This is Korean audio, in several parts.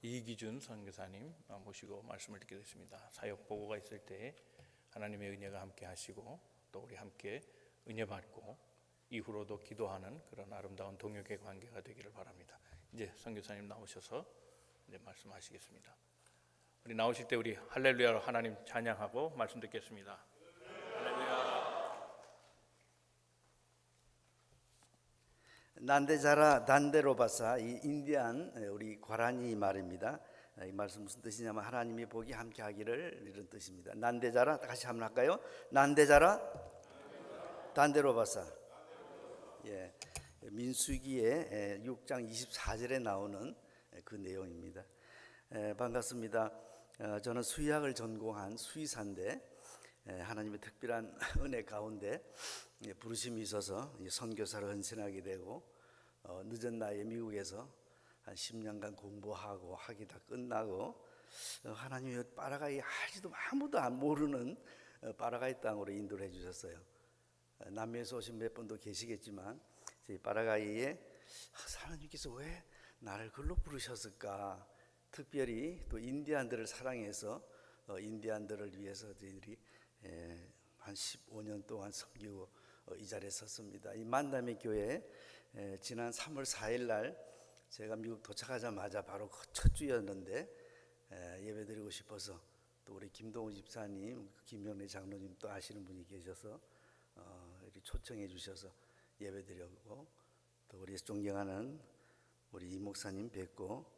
이기준 선교사님 모시고 말씀을 듣게 됐습니다. 사역 보고가 있을 때 하나님의 은혜가 함께 하시고 또 우리 함께 은혜 받고 이후로도 기도하는 그런 아름다운 동역의 관계가 되기를 바랍니다. 이제 선교사님 나오셔서 이제 말씀하시겠습니다. 우리 나오실 때 우리 할렐루야로 하나님 찬양하고 말씀 듣겠습니다. 난데자라 난데로바사, 이 인디안 우리 과란이 말입니다. 이 말씀 무슨 뜻이냐면 하나님이 복이 함께하기를 이런 뜻입니다. 난데자라, 다시 한번 할까요? 난데자라 난데로바사. 예, 민수기의 6장 24절에 나오는 그 내용입니다. 반갑습니다. 저는 수의학을 전공한 수의사인데 하나님의 특별한 은혜 가운데 부르심이 있어서 선교사로 헌신하게 되고 늦은 나이에 미국에서 한 10년간 공부하고 학위 다 끝나고 하나님이 파라과이 아직도 아무도 안 모르는 파라과이 땅으로 인도를 해주셨어요. 남미에서 오신 몇 분도 계시겠지만 저희 파라과이에 하나님께서 왜 나를 글로 부르셨을까? 특별히 또 인디안들을 사랑해서 인디안들을 위해서 저희들이 한 15년 동안 섬기고 이 자리에 섰습니다. 이 만남의 교회 지난 3월 4일 날 제가 미국 도착하자마자 바로 첫 주였는데 예배드리고 싶어서 또 우리 김동우 집사님, 김영래 장로님 또 아시는 분이 계셔서 이렇게 초청해 주셔서 예배드리고 또 우리 존경하는 우리 이 목사님 뵙고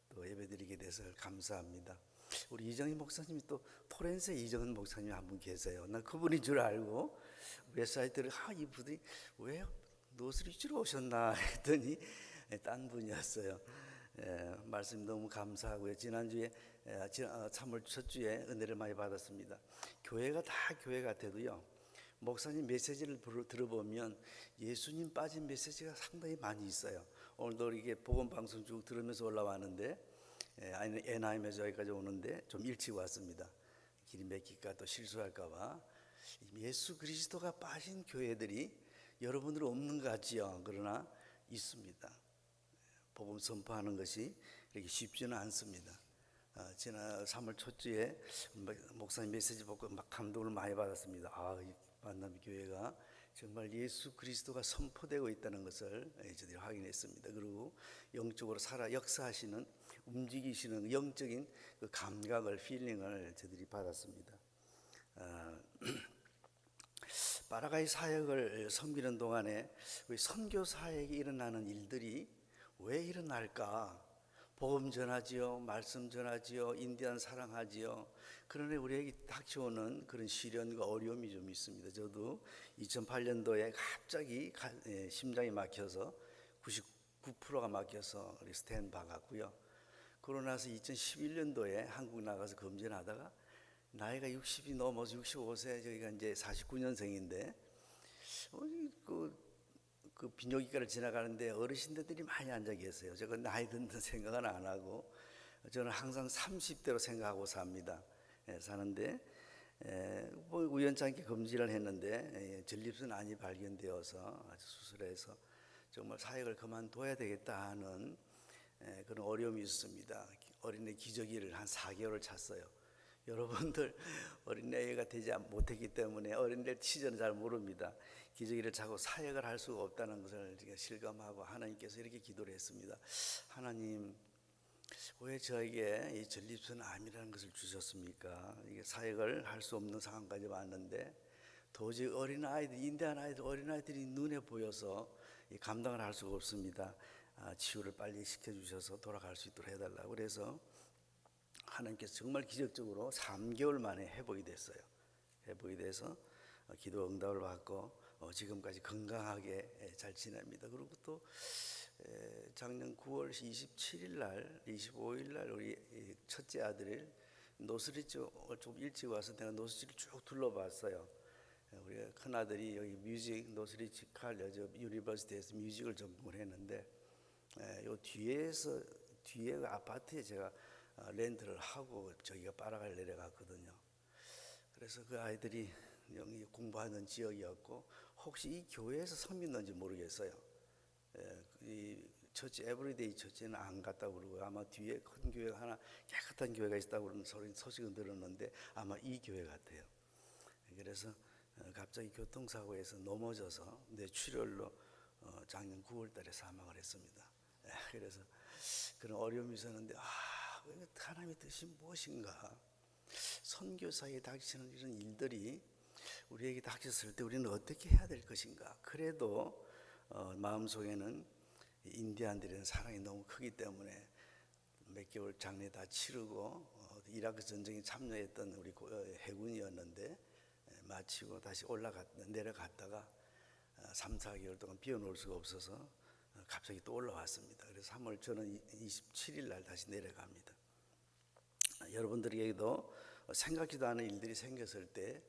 또 예배드리게 돼서 감사합니다. 우리 이정희 목사님이 또 토렌세 이정은 목사님 한 분 계세요. 난 그분인 줄 알고 웹사이트를 이분이 왜 노스리치로 오셨나 했더니 딴 분이었어요. 말씀 너무 감사하고요. 지난주에 3월 첫 주에 은혜를 많이 받았습니다. 교회가 다 교회 같아도요, 목사님 메시지를 들어보면 예수님 빠진 메시지가 상당히 많이 있어요. 오늘도 이게 복음 방송 쭉 들으면서 올라왔는데 애나임에서 여기까지 오는데 좀 일찍 왔습니다. 길이 막힐까 또 실수할까봐. 예수 그리스도가 빠진 교회들이 여러분들 없는 것 같지요. 그러나 있습니다. 복음 선포하는 것이 이렇게 쉽지는 않습니다. 지난 3월 첫주에 목사님 메시지 보고 막 감동을 많이 받았습니다. 이 만남 교회가 정말 예수 그리스도가 선포되고 있다는 것을 저희들이 확인했습니다. 그리고 영적으로 역사하시는, 움직이시는 영적인 그 감각을, 필링을 저희들이 받았습니다. 파라과이 사역을 섬기는 동안에 우리 선교 사역에 일어나는 일들이 왜 일어날까? 복음 전하지요, 말씀 전하지요, 인디안 사랑하지요. 그러나 우리에게 닥쳐오는 그런 시련과 어려움이 좀 있습니다. 저도 2008년도에 갑자기 심장이 막혀서 99%가 막혀서 우리 스텐 박았고요. 그러고 나서 2011년도에 한국 나가서 검진하다가 나이가 60이 넘어서 65세, 저희가 이제 49년생인데 그 비뇨기과를 지나가는데 어르신들이 많이 앉아 계세요. 제가 나이 든다는 생각은 안 하고 저는 항상 30대로 생각하고 삽니다. 사는데 뭐 우연찮게 검진을 했는데 전립선 암이 발견되어서 아주 수술해서 정말 사역을 그만둬야 되겠다 하는 그런 어려움이 있습니다. 어린애 기저귀를 한 4개월을 찼어요. 여러분들 어린애가 되지 못했기 때문에 어린애 시절은 잘 모릅니다. 기저귀를 차고 사역을 할 수가 없다는 것을 실감하고 하나님께서 이렇게 기도를 했습니다. 하나님, 왜 저에게 이 전립선 암이라는 것을 주셨습니까? 이게 사역을 할 수 없는 상황까지 왔는데 도저히 어린아이들, 인디안 아이들, 어린아이들이 눈에 보여서 감당을 할 수가 없습니다. 치유를 빨리 시켜주셔서 돌아갈 수 있도록 해달라고. 그래서 하나님께서 정말 기적적으로 3개월 만에 회복이 됐어요. 회복이 돼서 기도 응답을 받고 지금까지 건강하게 잘 지냅니다. 그리고 또 작년 9월 27일 날, 25일 날 우리 첫째 아들을 노스리치 좀 일찍 와서 내가 노스리치를 쭉 둘러봤어요. 우리 큰 아들이 여기 뮤직 노스리치 칼리지 유니버시티에서 뮤직을 전공을 했는데 요 뒤에 아파트에 제가 렌트를 하고 저기가 파라과이 내려갔거든요. 그래서 그 아이들이 여기 공부하는 지역이었고 혹시 이 교회에서 섬겼는지 모르겠어요. 이 처치 에브리데이 처치는 안 갔다고 그러고 아마 뒤에 큰 교회가 하나 깨끗한 교회가 있다고 그러는 소식은 들었는데 아마 이 교회 같아요. 그래서 갑자기 교통사고에서 넘어져서 뇌출혈로 작년 9월달에 사망을 했습니다. 그래서 그런 어려움이 있었는데 하나님의 뜻이 무엇인가? 선교사에 닥치는 이런 일들이 우리에게 닥쳤을 때 우리는 어떻게 해야 될 것인가? 그래도 마음속에는 인디안들의 사랑이 너무 크기 때문에 몇 개월 장례 다 치르고 이라크 전쟁에 참여했던 우리 해군이었는데 마치고 다시 내려갔다가 3, 4개월 동안 비워놓을 수가 없어서 갑자기 또 올라왔습니다. 그래서 3월 저는 27일 날 다시 내려갑니다. 여러분들에게도 생각지도 않은 일들이 생겼을 때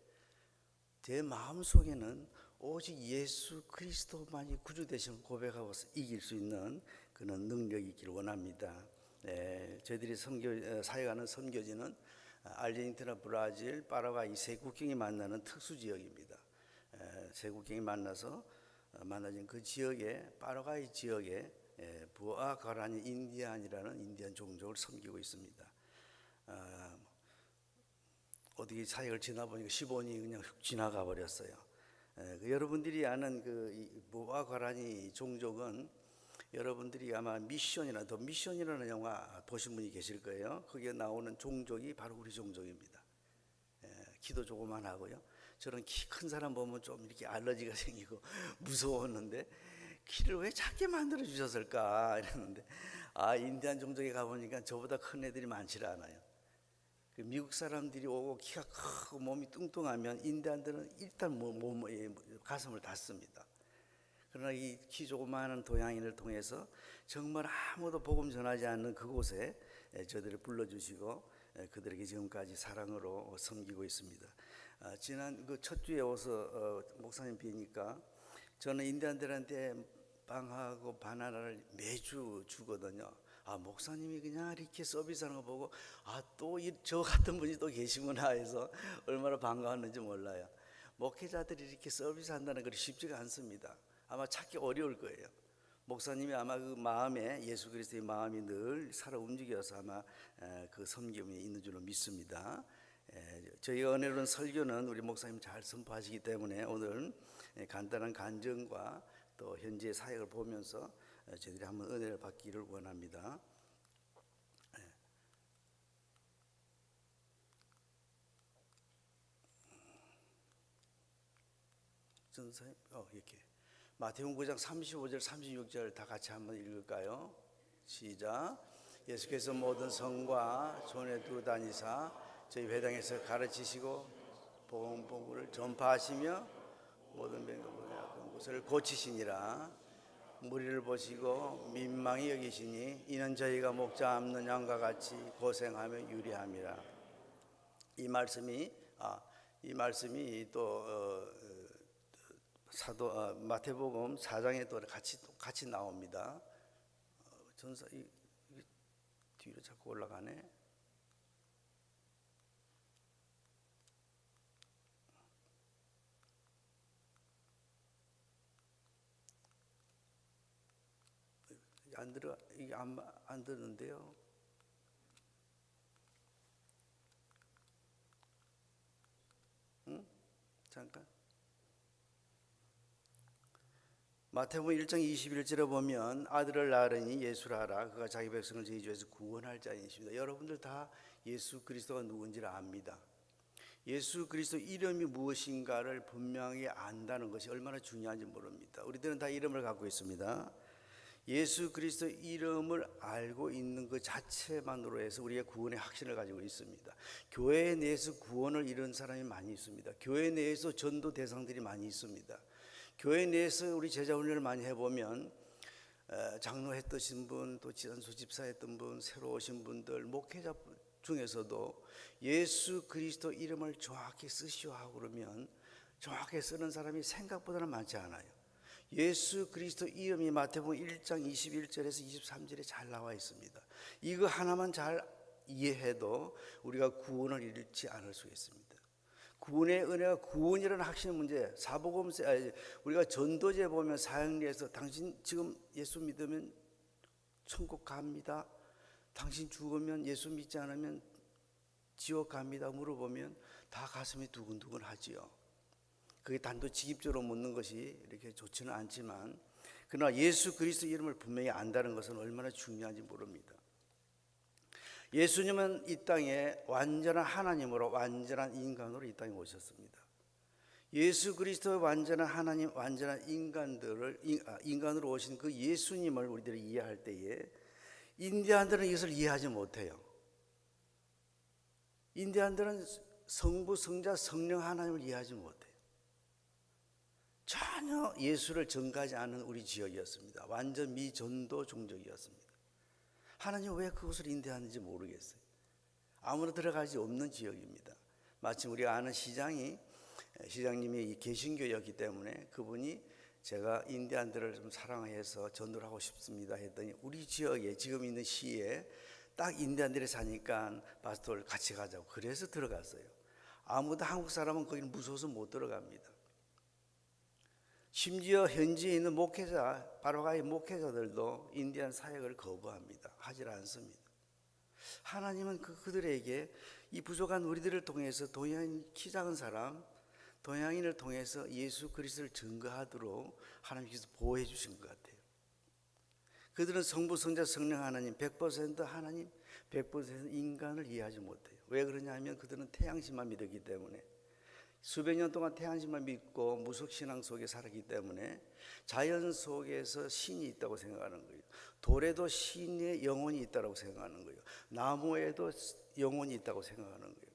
제 마음속에는 오직 예수 그리스도만이 구주 되심을 고백하고 이길 수 있는 그런 능력이 있기를 원합니다. 저희들이 사역하는 선교지는 아르헨티나, 브라질, 파라과이 세 국경이 만나는 특수 지역입니다. 세 국경이 만나진 그 지역에 파라과이 지역에 부아 가라니 인디안이라는 인디안 종족을 섬기고 있습니다. 어떻게 사역을 지나 보니까 15년이 그냥 훅 지나가 버렸어요. 여러분들이 아는 그 부아 가라니 종족은 여러분들이 아마 미션이라는 영화 보신 분이 계실 거예요. 거기에 나오는 종족이 바로 우리 종족입니다. 키도 조그만 하고요. 저런 키 큰 사람 보면 좀 이렇게 알러지가 생기고 무서웠는데 키를 왜 작게 만들어 주셨을까 이랬는데 인디안 종족에 가보니까 저보다 큰 애들이 많지 않아요. 미국 사람들이 오고 키가 크고 몸이 뚱뚱하면 인디안들은 일단 가슴을 닫습니다. 그러나 이 키 조그마한 동양인을 통해서 정말 아무도 복음 전하지 않는 그곳에 저들을 불러주시고 그들에게 지금까지 사랑으로 섬기고 있습니다. 지난 그 첫 주에 와서 목사님 뵈니까 저는 인디안들한테 빵하고 바나나를 매주 주거든요. 목사님이 그냥 이렇게 서비스하는 거 보고 또 저 같은 분이 또 계시구나 해서 얼마나 반가웠는지 몰라요. 목회자들이 이렇게 서비스한다는 건 쉽지가 않습니다. 아마 찾기 어려울 거예요. 목사님이 아마 그 마음에 예수 그리스도의 마음이 늘 살아 움직여서 아마 그 섬김이 있는 줄로 믿습니다. 저희가 은혜로운 설교는 우리 목사님 잘 선포하시기 때문에 오늘 간단한 간증과 또 현지의 사역을 보면서 저희들이 한번 은혜를 받기를 원합니다. 전사님, 이렇게 마태복음 9장 35절 36절 다 같이 한번 읽을까요? 시작. 예수께서 모든 성과 전에 두루 다니사 저희 회당에서 가르치시고 복음을 전파하시며 모든 병과 약한 곳을 고치시니라. 무리를 보시고 민망히 여기시니 이는 저희가 목자 없는 양과 같이 고생하며 유리함이라. 이 말씀이 또 사도 마태복음 4장에 또 같이 나옵니다. 전사 이 뒤로 자꾸 올라가네. 이게 안 되는데요. 잠깐. 마태복음 1장 21절에 보면 아들을 낳으니 예수라 하라. 그가 자기 백성을 저희주에서 구원할 자이십니다. 여러분들 다 예수 그리스도가 누군지를 압니다. 예수 그리스도 이름이 무엇인가를 분명히 안다는 것이 얼마나 중요한지 모릅니다. 우리들은 다 이름을 갖고 있습니다. 예수 그리스도 이름을 알고 있는 것 자체만으로 해서 우리의 구원의 확신을 가지고 있습니다. 교회 내에서 구원을 이룬 사람이 많이 있습니다. 교회 내에서 전도 대상들이 많이 있습니다. 교회 내에서 우리 제자 훈련을 많이 해보면 장로 했던 분, 또 지산소 집사 했던 분, 새로 오신 분들, 목회자 중에서도 예수 그리스도 이름을 정확히 쓰시오 하고 그러면 정확히 쓰는 사람이 생각보다는 많지 않아요. 예수 그리스도 이름이 마태복음 1장 21절에서 23절에 잘 나와 있습니다. 이거 하나만 잘 이해해도 우리가 구원을 잃지 않을 수 있습니다. 구원의 은혜가 구원이라는 확신의 문제. 우리가 전도제 보면 사형리에서 당신 지금 예수 믿으면 천국 갑니다. 당신 죽으면 예수 믿지 않으면 지옥 갑니다. 물어보면 다 가슴이 두근두근 하지요. 그게 단도직입적으로 묻는 것이 이렇게 좋지는 않지만, 그러나 예수 그리스도 이름을 분명히 안다는 것은 얼마나 중요한지 모릅니다. 예수님은 이 땅에 완전한 하나님으로 완전한 인간으로 이 땅에 오셨습니다. 예수 그리스도의 완전한 하나님, 완전한 인간으로 오신 그 예수님을 우리들이 이해할 때에 인디안들은 이것을 이해하지 못해요. 인디안들은 성부, 성자, 성령 하나님을 이해하지 못해요. 전혀 예수를 전가하지 않은 우리 지역이었습니다. 완전 미전도 종족이었습니다. 하나님 왜 그것을 인도하는지 모르겠어요. 아무나 들어갈 수 없는 지역입니다. 마침 우리가 아는 시장님이 개신교였기 때문에 그분이 제가 인디안들을 좀 사랑해서 전도를 하고 싶습니다 했더니 우리 지역에 지금 있는 시에 딱 인디안들이 사니까 파스토를 같이 가자고 그래서 들어갔어요. 아무도 한국 사람은 거기는 무서워서 못 들어갑니다. 심지어 현지에 있는 목회자, 바로가의 목회자들도 인디안 사역을 거부합니다. 하질 않습니다. 하나님은 그들에게 이 부족한 우리들을 통해서 동양인 키 작은 사람, 동양인을 통해서 예수 그리스도를 증거하도록 하나님께서 보호해 주신 것 같아요. 그들은 성부, 성자, 성령 하나님 100% 하나님, 100% 인간을 이해하지 못해요. 왜 그러냐 하면 그들은 태양신만 믿었기 때문에, 수백 년 동안 태양신만 믿고 무속신앙 속에 살았기 때문에 자연 속에서 신이 있다고 생각하는 거예요. 돌에도 신의 영혼이 있다고 생각하는 거예요. 나무에도 영혼이 있다고 생각하는 거예요.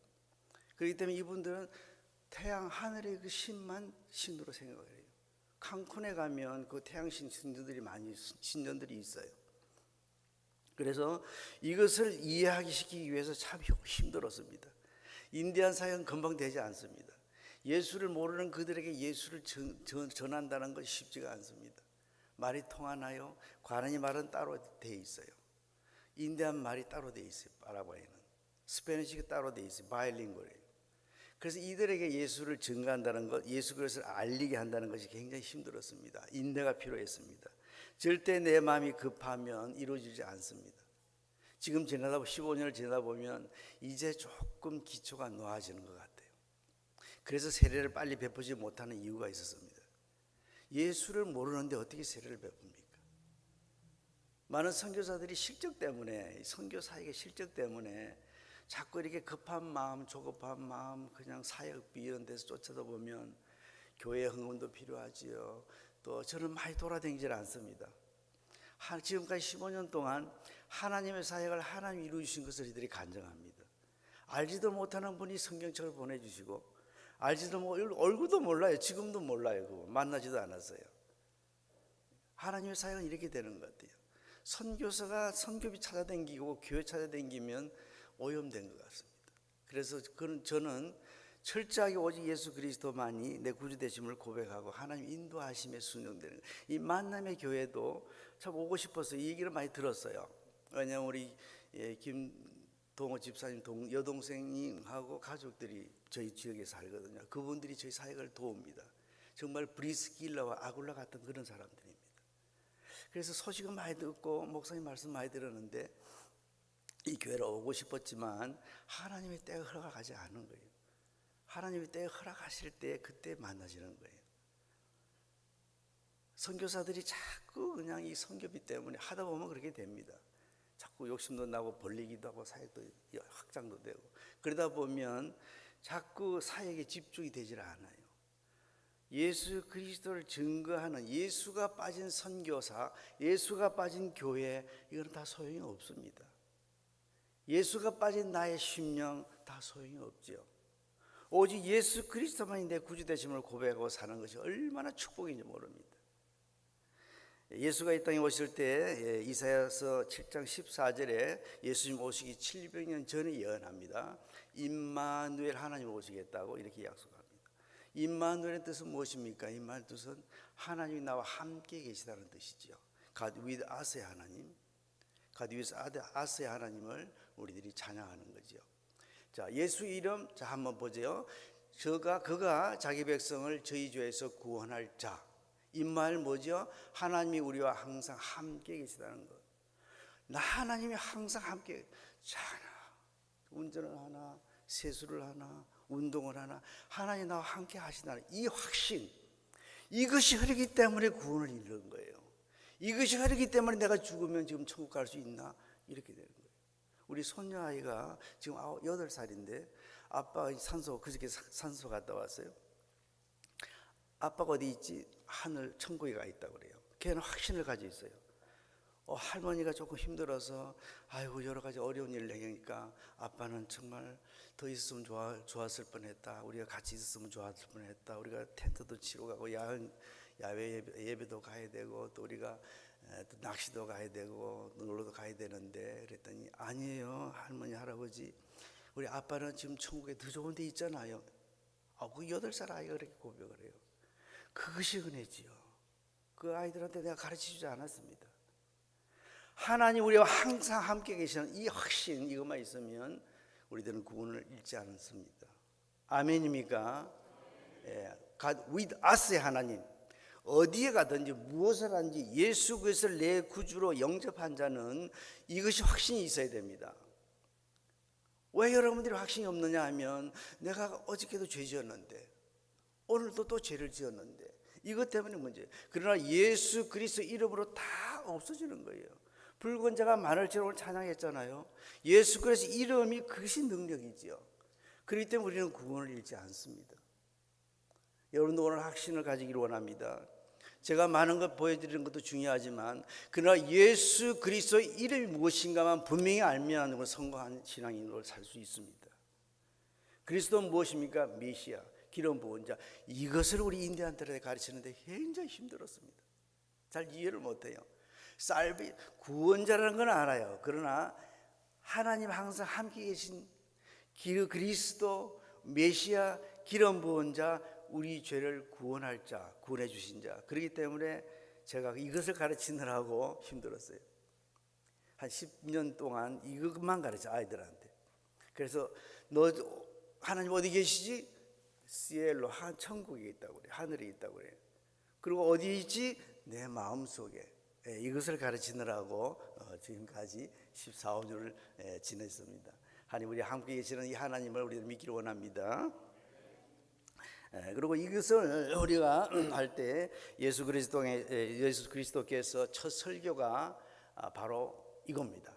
그렇기 때문에 이분들은 태양 하늘의 그 신만 신으로 생각을 해요. 칸쿤에 가면 그 태양신 신전들이 있어요. 그래서 이것을 이해하기 시키기 위해서 참 힘들었습니다. 인디안 사역은 금방 되지 않습니다. 예수를 모르는 그들에게 예수를 전한다는 것이 쉽지가 않습니다. 말이 통하나요? 관한이 말은 따로 돼 있어요. 인디안 말이 따로 돼 있어요. 파라과이는 스페니시가 따로 돼 있어요. 바이링구얼이에요. 그래서 이들에게 예수를 증거한다는 것, 예수 그리스도를 알리게 한다는 것이 굉장히 힘들었습니다. 인내가 필요했습니다. 절대 내 마음이 급하면 이루어지지 않습니다. 지금 15년을 지나다 보면 이제 조금 기초가 놓아지는 것 같아요. 그래서 세례를 빨리 베푸지 못하는 이유가 있었습니다. 예수를 모르는데 어떻게 세례를 베풉니까? 많은 선교사들이 실적 때문에, 선교 사역의 실적 때문에 자꾸 이렇게 급한 마음, 조급한 마음, 그냥 사역비 이런 데서 쫓아다 보면 교회 헌금도 필요하지요. 또 저는 많이 돌아다니질 않습니다. 지금까지 15년 동안 하나님의 사역을 하나님이 이루어주신 것을 이들이 간증합니다. 알지도 못하는 분이 성경책을 보내주시고, 알지도 얼굴도 몰라요. 지금도 몰라요. 그거 만나지도 않았어요. 하나님의 사역은 이렇게 되는 것 같아요. 선교사가 선교비 찾아다니고 교회 찾아다니면 오염된 것 같습니다. 그래서 저는 철저하게 오직 예수 그리스도만이 내 구주 되심을 고백하고 하나님 인도하심에 순종되는, 이 만남의 교회도 참 오고 싶어서 이 얘기를 많이 들었어요. 왜냐하면 우리 김동호 집사님 여동생하고 가족들이 저희 지역에 살거든요. 그분들이 저희 사역을 도웁니다. 정말 브리스길라와 아굴라 같은 그런 사람들입니다. 그래서 소식은 많이 듣고 목사님 말씀 많이 들었는데 이 교회로 오고 싶었지만 하나님의 때가 허락하지 않은 거예요. 하나님의 때가 허락하실 때 그때 만나지는 거예요. 선교사들이 자꾸 그냥 이 선교비 때문에 하다 보면 그렇게 됩니다. 자꾸 욕심도 나고 벌리기도 하고 사역도 확장도 되고, 그러다 보면 자꾸 사역에 집중이 되질 않아요. 예수 그리스도를 증거하는, 예수가 빠진 선교사, 예수가 빠진 교회, 이건 다 소용이 없습니다. 예수가 빠진 나의 심령, 다 소용이 없죠. 오직 예수 그리스도만이 내 구주 되심을 고백하고 사는 것이 얼마나 축복인지 모릅니다. 예수가 이 땅에 오실 때 이사야서 7장 14절에 예수님 오시기 700년 전에 예언합니다. 임마누엘 하나님 오시겠다고 이렇게 약속합니다. 임마누엘의 뜻은 무엇입니까? 임마누엘 뜻은 하나님이 나와 함께 계시다는 뜻이죠. God with us의 하나님, God with us의 하나님을 우리들이 찬양하는 거죠. 자, 예수 이름, 자 한번 보세요. 그가 자기 백성을 저희 죄에서 구원할 자. 임마누엘 뭐죠? 하나님이 우리와 항상 함께 계시다는 것. 나 하나님이 항상 함께 자나 운전을 하나 세수를 하나 운동을 하나 하나님 나와 함께 하시다는 이 확신, 이것이 흐르기 때문에 구원을 이루는 거예요. 이것이 흐르기 때문에 내가 죽으면 지금 천국 갈 수 있나 이렇게 되는 거예요. 우리 손녀 아이가 지금 8살인데 아빠가 그저께 산소 갔다 왔어요. 아빠가 어디 있지? 하늘 천국에 가 있다고 그래요. 걔는 확신을 가지고 있어요. 할머니가 조금 힘들어서 아이고 여러 가지 어려운 일을 해니까 아빠는 정말 더 있었으면 좋았을 뻔했다. 우리가 같이 있었으면 좋았을 뻔했다. 우리가 텐트도 치러 가고 야외 예배도 가야 되고 또 우리가 또 낚시도 가야 되고 놀러도 가야 되는데 그랬더니 아니에요 할머니 할아버지 우리 아빠는 지금 천국에 더 좋은 데 있잖아요. 그 8살 아이가 그렇게 고백을 해요. 그것이 은혜지요. 그 아이들한테 내가 가르치지 않았습니다. 하나님 우리와 항상 함께 계시는 이 확신 이것만 있으면 우리들은 구원을 잃지 않습니다. 아멘입니까? God with us의 하나님 어디에 가든지 무엇을 하든지 예수 그리스도를 내 구주로 영접한 자는 이것이 확신이 있어야 됩니다. 왜 여러분들이 확신이 없느냐 하면 내가 어저께도 죄 지었는데 오늘도 또 죄를 지었는데 이것 때문에 문제예요. 그러나 예수 그리스도 이름으로 다 없어지는 거예요. 붉은 자가 많을지라 오늘 찬양했잖아요. 예수 그리스도 이름이 그것이 능력이지요. 그렇기 때문에 우리는 구원을 잃지 않습니다. 여러분도 오늘 확신을 가지기를 원합니다. 제가 많은 것 보여드리는 것도 중요하지만 그러나 예수 그리스도의 이름이 무엇인가만 분명히 알면 성공한 신앙인으로 살 수 있습니다. 그리스도는 무엇입니까? 메시아, 기름 부은 자. 이것을 우리 인디안들에게 가르치는데 굉장히 힘들었습니다. 잘 이해를 못해요. 구원자라는 건 알아요. 그러나 하나님 항상 함께 계신 그리스도, 메시아, 기름 부은 자, 우리 죄를 구원할 자, 구원해 주신 자. 그렇기 때문에 제가 이것을 가르치느라고 힘들었어요. 한 10년 동안 이것만 가르쳐 아이들한테. 그래서 너 하나님 어디 계시지? 시엘로 천국에 있다고 그래. 하늘에 있다고 그래. 그리고 어디 있지? 내 마음속에. 이것을 가르치느라고 지금까지 14, 15년을 지냈습니다. 하나님 우리 함께 계시는 이 하나님을 우리는 믿기를 원합니다. 그리고 이것을 우리가 할 때 예수 그리스도께서 첫 설교가 바로 이겁니다.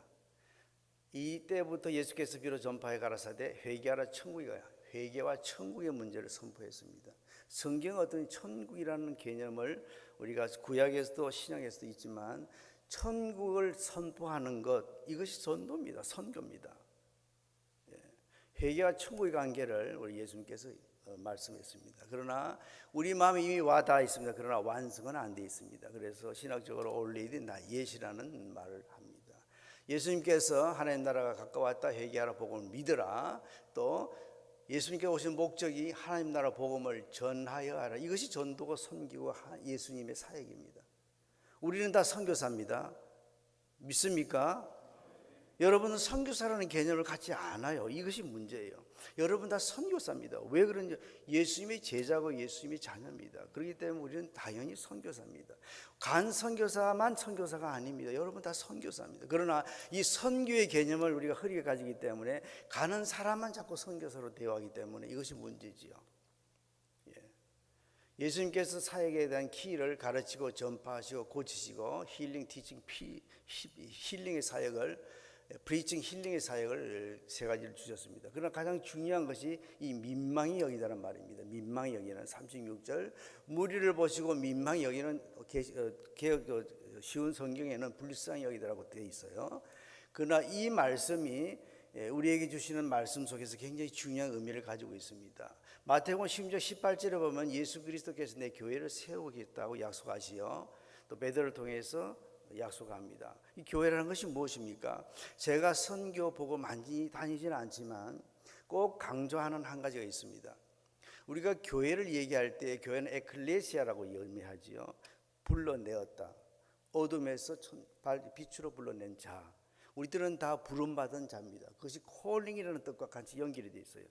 이때부터 예수께서 비로 전파해 가라사대 회개하라 천국에 가야 회개와 천국의 문제를 선포했습니다. 성경 어떤 천국이라는 개념을 우리가 구약에서도 신약에서도 있지만 천국을 선포하는 것 이것이 전도입니다. 선교입니다. 회개와 천국의 관계를 우리 예수님께서 말씀했습니다. 그러나 우리 마음에 이미 와 닿아 있습니다. 그러나 완성은 안 돼 있습니다. 그래서 신학적으로 already not yet이라는 말을 합니다. 예수님께서 하나님 나라가 가까웠다 회개하라 복음을 믿으라 또 예수님께 오신 목적이 하나님 나라 복음을 전하여 하라. 이것이 전도고 선교고 예수님의 사역입니다. 우리는 다 선교사입니다. 믿습니까? 여러분은 선교사라는 개념을 갖지 않아요. 이것이 문제예요. 여러분 다 선교사입니다. 왜 그런지 예수님의 제자고 예수님의 자녀입니다. 그렇기 때문에 우리는 당연히 선교사입니다. 간 선교사만 선교사가 아닙니다. 여러분 다 선교사입니다. 그러나 이 선교의 개념을 우리가 흐리게 가지기 때문에 가는 사람만 자꾸 선교사로 대화하기 때문에 이것이 문제지요. 예수님께서 사역에 대한 키를 가르치고 전파하시고 고치시고 힐링, 티칭, 힐링의 사역을 프리칭 힐링의 사역을 세 가지를 주셨습니다. 그러나 가장 중요한 것이 이 민망히 여기다는 말입니다. 민망히 여기는 36절 무리를 보시고 민망히 여기는 쉬운 성경에는 불쌍히 여기다라고 되어 있어요. 그러나 이 말씀이 우리에게 주시는 말씀 속에서 굉장히 중요한 의미를 가지고 있습니다. 마태복음 10장 18절에 보면 예수 그리스도께서 내 교회를 세우겠다고 약속하시어 또 베드로를 통해서 약속합니다. 이 교회라는 것이 무엇입니까? 제가 선교 보고 많이 다니지는 않지만 꼭 강조하는 한 가지가 있습니다. 우리가 교회를 얘기할 때 교회는 에클레시아라고 의미하지요. 불러내었다. 어둠에서 빛으로 불러낸 자. 우리들은 다 부름받은 자입니다. 그것이 콜링이라는 뜻과 같이 연결이 되어 있어요.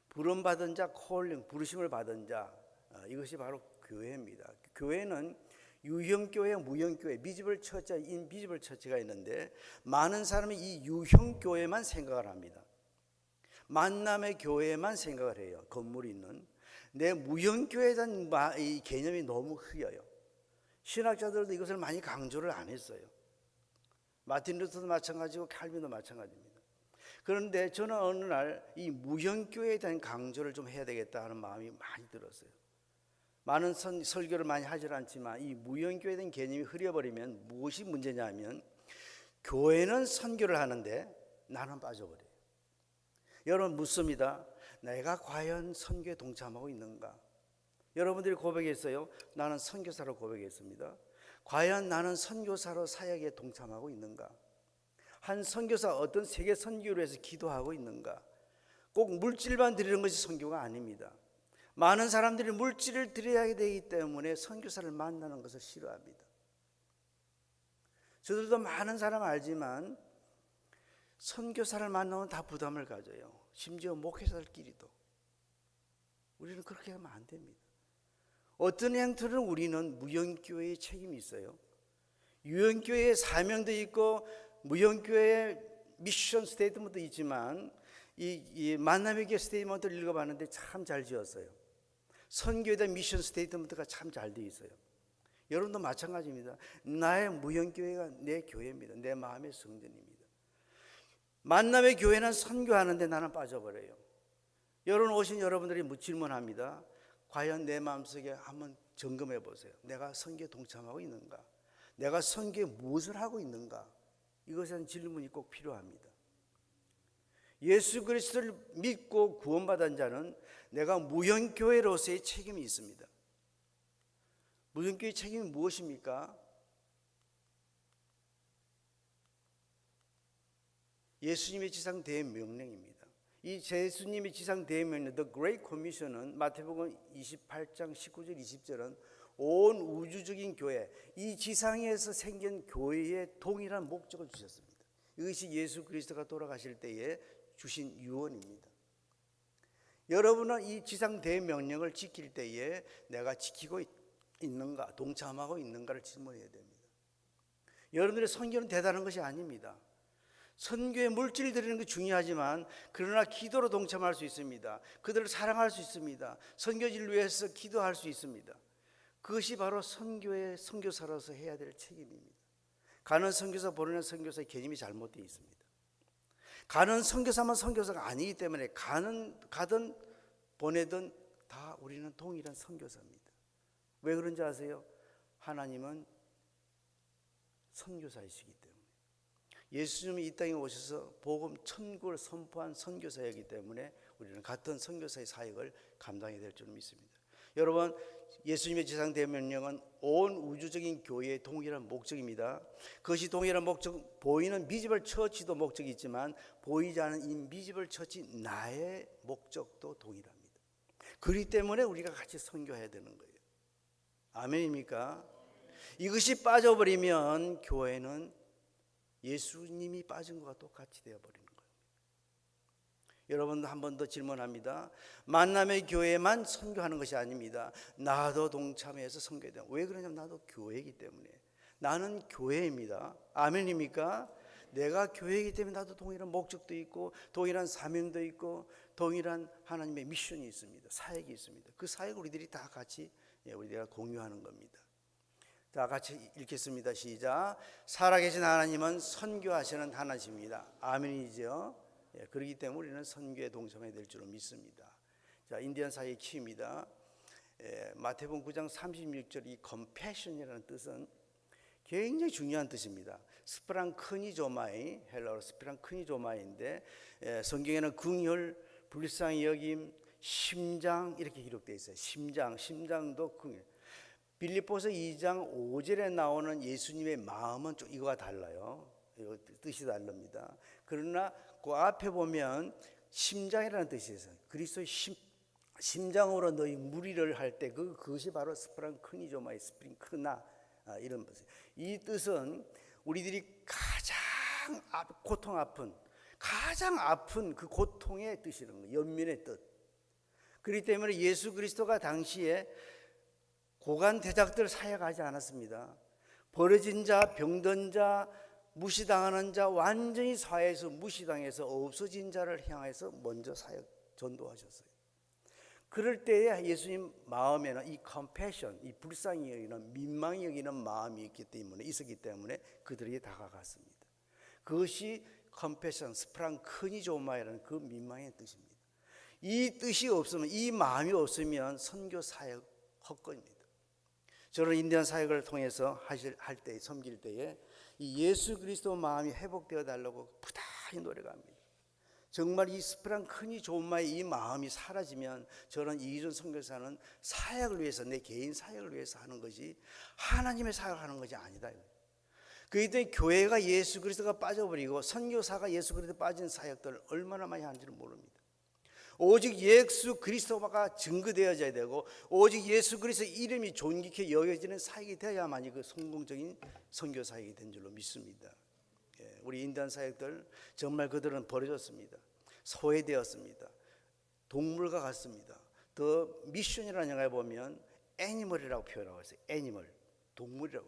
부름받은 자, 콜링, 부르심을 받은 자. 이것이 바로 교회입니다. 교회는 유형교회, 무형교회, 미지블 처치, 인비지블 처치가 있는데 많은 사람이 이 유형교회만 생각을 합니다. 만남의 교회만 생각을 해요. 건물이 있는. 내 무형교회에 대한 이 개념이 너무 흐려요. 신학자들도 이것을 많이 강조를 안 했어요. 마틴 루터도 마찬가지고 칼빈도 마찬가지입니다. 그런데 저는 어느 날 이 무형교회에 대한 강조를 좀 해야 되겠다 하는 마음이 많이 들었어요. 많은 설교를 많이 하질 않지만 이 무형교회에 대한 개념이 흐려버리면 무엇이 문제냐면 교회는 선교를 하는데 나는 빠져버려요. 여러분 묻습니다. 내가 과연 선교에 동참하고 있는가? 여러분들이 고백했어요. 나는 선교사로 고백했습니다. 과연 나는 선교사로 사역에 동참하고 있는가? 한 선교사 어떤 세계 선교를 위해서 기도하고 있는가? 꼭 물질만 드리는 것이 선교가 아닙니다. 많은 사람들이 물질을 드려야 되기 때문에 선교사를 만나는 것을 싫어합니다. 저들도 많은 사람 알지만 선교사를 만나면 다 부담을 가져요. 심지어 목회자들끼리도. 우리는 그렇게 하면 안 됩니다. 어떤 행태는 우리는 무형교회의 책임이 있어요. 유형교회의 사명도 있고 무형교회의 미션 스테이트먼트도 있지만 이 만남의 교회 스테이트먼트를 읽어봤는데 참 잘 지었어요. 선교에 대한 미션 스테이트먼트가 참 잘 되어 있어요. 여러분도 마찬가지입니다. 나의 무형교회가 내 교회입니다. 내 마음의 성전입니다. 만남의 교회는 선교하는데 나는 빠져버려요. 여러분 오신 여러분들이 질문합니다. 과연 내 마음속에 한번 점검해 보세요. 내가 선교에 동참하고 있는가? 내가 선교에 무엇을 하고 있는가? 이것에 대한 질문이 꼭 필요합니다. 예수 그리스도를 믿고 구원받은 자는 내가 무형교회로서의 책임이 있습니다. 무형교회의 책임이 무엇입니까? 예수님의 지상 대명령입니다. 이 예수님의 지상 대명령, The Great Commission은 마태복음 28장 19절 20절은 온 우주적인 교회, 이 지상에서 생긴 교회의 동일한 목적을 주셨습니다. 이것이 예수 그리스도가 돌아가실 때에 주신 유언입니다. 여러분은 이 지상 대명령을 지킬 때에 내가 지키고 있는가, 동참하고 있는가를 질문해야 됩니다. 여러분들의 선교는 대단한 것이 아닙니다. 선교에 물질 드리는 게 중요하지만 그러나 기도로 동참할 수 있습니다. 그들을 사랑할 수 있습니다. 선교지를 위해서 기도할 수 있습니다. 그것이 바로 선교의 선교사로서 해야 될 책임입니다. 가는 선교사 보내는 선교사의 개념이 잘못되어 있습니다. 가는 선교사만 선교사가 아니기 때문에 가든 보내든 다 우리는 동일한 선교사입니다. 왜 그런지 아세요? 하나님은 선교사이시기 때문에. 예수님이 이 땅에 오셔서 복음 천국을 선포한 선교사이기 때문에 우리는 같은 선교사의 사역을 감당해야 될 줄 믿습니다. 여러분, 예수님의 지상 대명령은 온 우주적인 교회의 동일한 목적입니다. 그것이 동일한 목적, 보이는 비지블 처치도 목적이 있지만 보이지 않은 인비지블 처치 나의 목적도 동일합니다. 그렇기 때문에 우리가 같이 선교해야 되는 거예요. 아멘입니까? 이것이 빠져버리면 교회는 예수님이 빠진 것과 똑같이 되어버리는 거예요. 여러분 한 번 더 질문합니다. 만남의 교회만 선교하는 것이 아닙니다. 나도 동참해서 선교해야 돼요. 왜 그러냐면 나도 교회이기 때문에. 나는 교회입니다. 아멘입니까? 내가 교회이기 때문에 나도 동일한 목적도 있고 동일한 사명도 있고 동일한 하나님의 미션이 있습니다. 사역이 있습니다. 그 사역을 우리들이 다 같이 우리가 공유하는 겁니다. 자, 같이 읽겠습니다. 시작. 살아계신 하나님은 선교하시는 하나님입니다. 아멘이죠. 그렇기 때문에 우리는 선교에 동참해야 될 줄로 믿습니다. 자, 인디안 사회의 키입니다. 마태복음 9장 36절 이 compassion이라는 뜻은 굉장히 중요한 뜻입니다. 스프랑크니조마이, 헬라어로 스프랑크니조마이인데 성경에는 긍휼, 불쌍히 여김, 심장 이렇게 기록되어 있어요. 심장도 긍휼. 빌립보서 2장 5절에 나오는 예수님의 마음은 좀 이거와 달라요. 이거 뜻이 다릅니다. 그러나 그 앞에 보면 심장이라는 뜻이 있어요. 그리스도의 심장으로 너희 무리를 할 때 그것이 바로 스프랑크니조마이 스프링크나 이런 뜻이에요. 이 뜻은 우리들이 가장 아픈 그 고통의 뜻이라는 거예요. 연민의 뜻. 그렇기 때문에 예수 그리스도가 당시에 고관 대작들 사역하지 않았습니다. 버려진 자, 병든 자, 무시당하는 자, 완전히 사회에서 무시당해서 없어진 자를 향해서 먼저 사역 전도하셨어요. 그럴 때에 예수님 마음에는 이 컴패션, 이 불쌍히 여기는, 민망히 여기는 마음이 있었기 때문에 그들에게 다가갔습니다. 그것이 컴패션, 스프랑크니조마이라는 그 민망의 뜻입니다. 이 뜻이 없으면, 이 마음이 없으면 선교 사역 헛것입니다. 저는 인디안 사역을 통해서 할 때, 섬길 때에 이 예수 그리스도 마음이 회복되어 달라고 부단히 노력합니다. 정말 이 스프랑크니조마의 이 마음이 사라지면 저는 이기준 선교사는 사역을 위해서, 내 개인 사역을 위해서 하는 것이 하나님의 사역하는 것이 아니다. 그렇기 때문에 교회가 예수 그리스도가 빠져버리고 선교사가 예수 그리스도 빠진 사역들을 얼마나 많이 하는지를 모릅니다. 오직 예수 그리스도가 증거되어져야 되고, 오직 예수 그리스도 이름이 존귀케 여겨지는 사역이 되어야만이 그 성공적인 선교 사역이 된 줄로 믿습니다. 우리 인디안 사역들 정말 그들은 버려졌습니다. 소외되었습니다. 동물과 같습니다. 더 미션이라는 영화에 보면 애니멀이라고 표현하고 있어요. 애니멀, 동물이라고.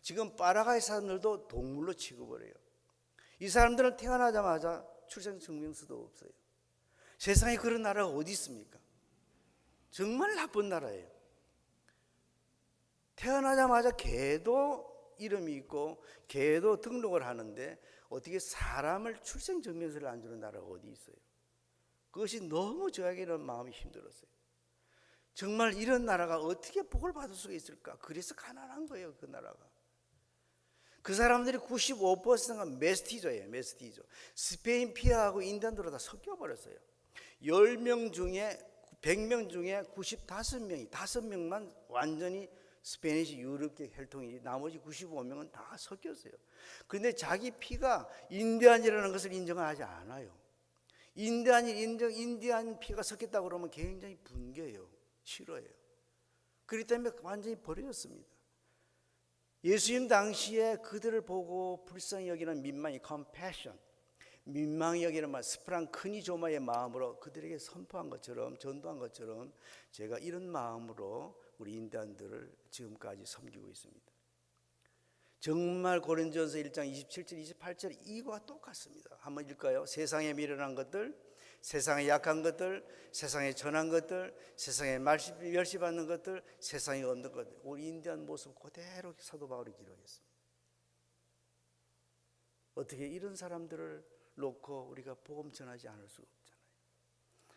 지금 파라과이 사람들도 동물로 취급을 해요. 이 사람들은 태어나자마자 출생증명서도 없어요. 세상에 그런 나라가 어디 있습니까? 정말 나쁜 나라예요. 태어나자마자 개도 이름이 있고 개도 등록을 하는데 어떻게 사람을 출생증명서를 안 주는 나라가 어디 있어요? 그것이 너무 저에게는 마음이 힘들었어요. 정말 이런 나라가 어떻게 복을 받을 수가 있을까? 그래서 가난한 거예요, 그 나라가. 그 사람들이 95%가 메스티조예요. 메스티조. 스페인 피아하고 인디안으로 다 섞여버렸어요. 10명 중에 100명 중에 95명이 5명만 완전히 스페니시 유럽계 혈통이, 나머지 95명은 다 섞였어요. 그런데 자기 피가 인디안이라는 것을 인정하지 않아요. 인디안 피가 섞였다고 그러면 굉장히 분개해요. 싫어해요. 그렇기 때문에 완전히 버려졌습니다. 예수님 당시에 그들을 보고 불쌍히 여기는 민망히, 컴패션, 민망히 여기는 스프랑크니조마의 마음으로 그들에게 선포한 것처럼, 전도한 것처럼 제가 이런 마음으로 우리 인디안들을 지금까지 섬기고 있습니다. 정말 고린도전서 1장 27절 28절 이거와 똑같습니다. 한번 읽을까요? 세상에 미련한 것들, 세상에 약한 것들, 세상에 전한 것들, 세상에 멸시받는 것들, 세상에 없는 것들, 우리 인디안 모습 그대로 사도 바울이 기록했습니다. 어떻게 이런 사람들을 놓고 우리가 복음 전하지 않을 수가 없잖아요.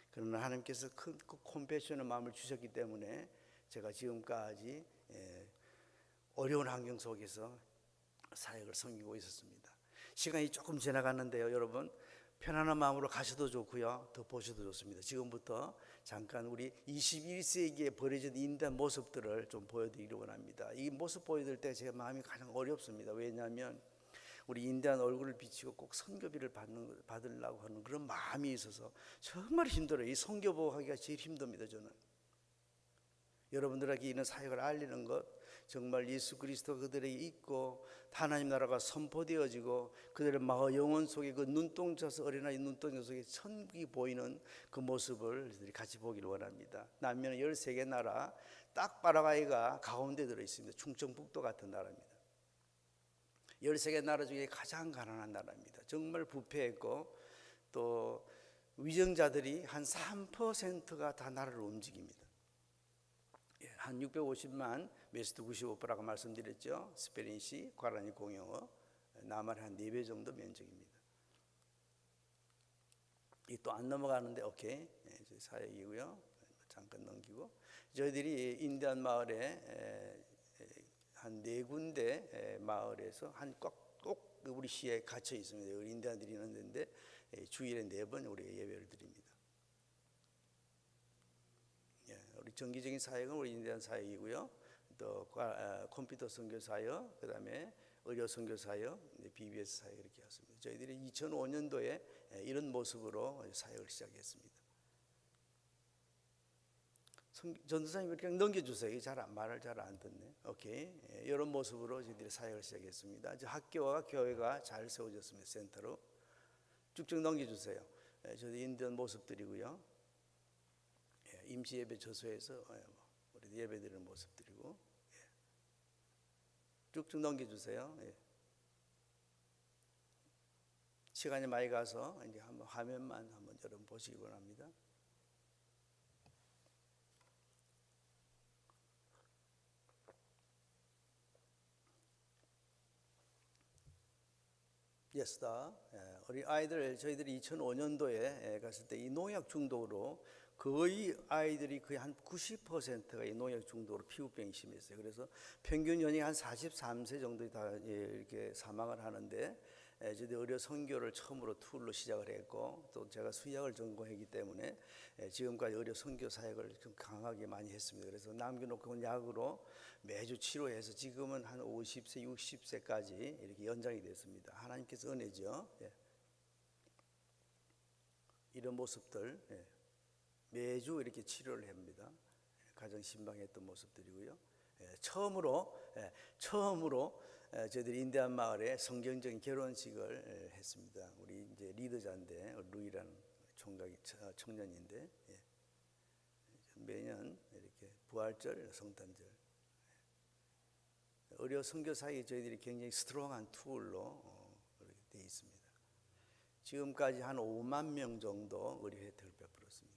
그러나 하나님께서 큰 컴패션의 마음을 주셨기 때문에 제가 지금까지 어려운 환경 속에서 사역을 섬기고 있었습니다. 시간이 조금 지나갔는데요, 여러분 편안한 마음으로 가셔도 좋고요, 더 보셔도 좋습니다. 지금부터 잠깐 우리 21세기에 버려진 인디안 모습들을 좀 보여드리려고 합니다. 이 모습 보여드릴 때 제 마음이 가장 어렵습니다. 왜냐하면 우리 인디안 얼굴을 비치고 꼭 선교비를 받으려고 하는 그런 마음이 있어서 정말 힘들어요. 이 선교보하기가 제일 힘듭니다. 저는 여러분들에게 이런 사역을 알리는 것, 정말 예수 그리스도 그들에게 있고 하나님 나라가 선포되어지고 그들의 마음 영혼 속에 그 눈동자서 어린아이 눈동자 속에 천국이 보이는 그 모습을 같이 보기를 원합니다. 남미는 13개 나라, 딱 파라과이가 가운데 들어있습니다. 충청북도 같은 나라입니다. 13개 나라 중에 가장 가난한 나라입니다. 정말 부패했고 또 위정자들이 한 3%가 다 나라를 움직입니다. 한 650만, 메스트 95%라고 말씀드렸죠. 스페니시, 과라니 공용어, 남한의 한 4배 정도 면적입니다. 이 또 안 넘어가는데 오케이, 사역이고요. 잠깐 넘기고, 저희들이 인디안 마을에 한 4군데 마을에서 꼭 우리 시에 갇혀 있습니다. 우리 인디안들이 있는 데인데 주일에 4번 우리가 예배를 드립니다. 우리 정기적인 사역은 우리 인디안 사역이고요. 또 컴퓨터 선교 사역, 그다음에 의료 선교 사역, BBS 사역 이렇게 했습니다. 저희들이 2005년도에 이런 모습으로 사역을 시작했습니다. 전도사님 그냥 넘겨주세요. 말을 잘 안 듣네. 오케이. 이런 모습으로 저희들이 사역을 시작했습니다. 학교와 교회가 잘 세워졌습니다. 센터로 쭉쭉 넘겨주세요. 저희 인디언 모습들이고요. 임시 예배 저소에서 우리 예배드리는 모습들이고, 쭉쭉 넘겨주세요. 예. 시간이 많이 가서 이제 한번 화면만 한번 여러분 보시기 원합니다. 예스다. 우리 아이들 저희들이 2005년도에 갔을 때 이 농약 중독으로 거의 아이들이 거의 한 90%가 이 농약 중독으로 피부병이 심했어요. 그래서 평균 연령이 한 43세 정도 다 이렇게 사망을 하는데 저희들 의료 선교를 처음으로 툴로 시작을 했고 또 제가 수의학을 전공했기 때문에 지금까지 의료 선교 사역을 좀 강하게 많이 했습니다. 그래서 남겨놓고 온 약으로 매주 치료해서 지금은 한 50세, 60세까지 이렇게 연장이 됐습니다. 하나님께서 은혜죠. 이런 모습들 매주 이렇게 치료를 합니다. 가장 신방했던 모습들이고요. 처음으로 저희들이 인디안 마을에 성경적인 결혼식을 했습니다. 우리 이제 리더자인데 루이라는 총각이 청년인데 매년 이렇게 부활절, 성탄절 의료 선교 사이에 저희들이 굉장히 스트롱한 툴로 그렇게 되어 있습니다. 지금까지 한 5만 명 정도 의료 혜택을 베풀었습니다.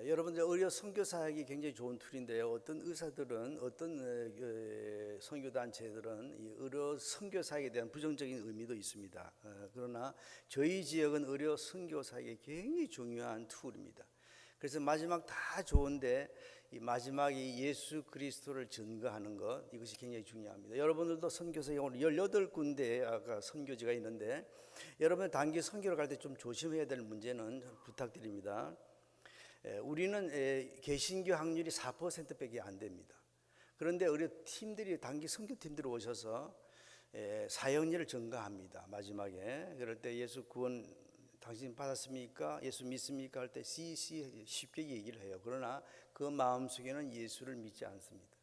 여러분들 의료 선교 사역이 굉장히 좋은 툴인데요. 어떤 의사들은 어떤 선교 단체들은 이 의료 선교 사역에 대한 부정적인 의미도 있습니다. 그러나 저희 지역은 의료 선교 사역이 굉장히 중요한 툴입니다. 그래서 마지막 다 좋은데 이 마지막이 예수 그리스도를 증거하는 것, 이것이 굉장히 중요합니다. 여러분들도 선교사에 오늘 18군데 아까 선교지가 있는데 여러분 단기 선교를 갈 때 좀 조심해야 될 문제는 부탁드립니다. 우리는 개신교 확률이 4%밖에 안 됩니다. 그런데 우리 팀들이 단기 선교팀들이 오셔서 사역일을 증거합니다. 마지막에 그럴 때 예수 구원 당신 받았습니까? 예수 믿습니까? 할 때 쉽게 얘기를 해요. 그러나 그 마음속에는 예수를 믿지 않습니다.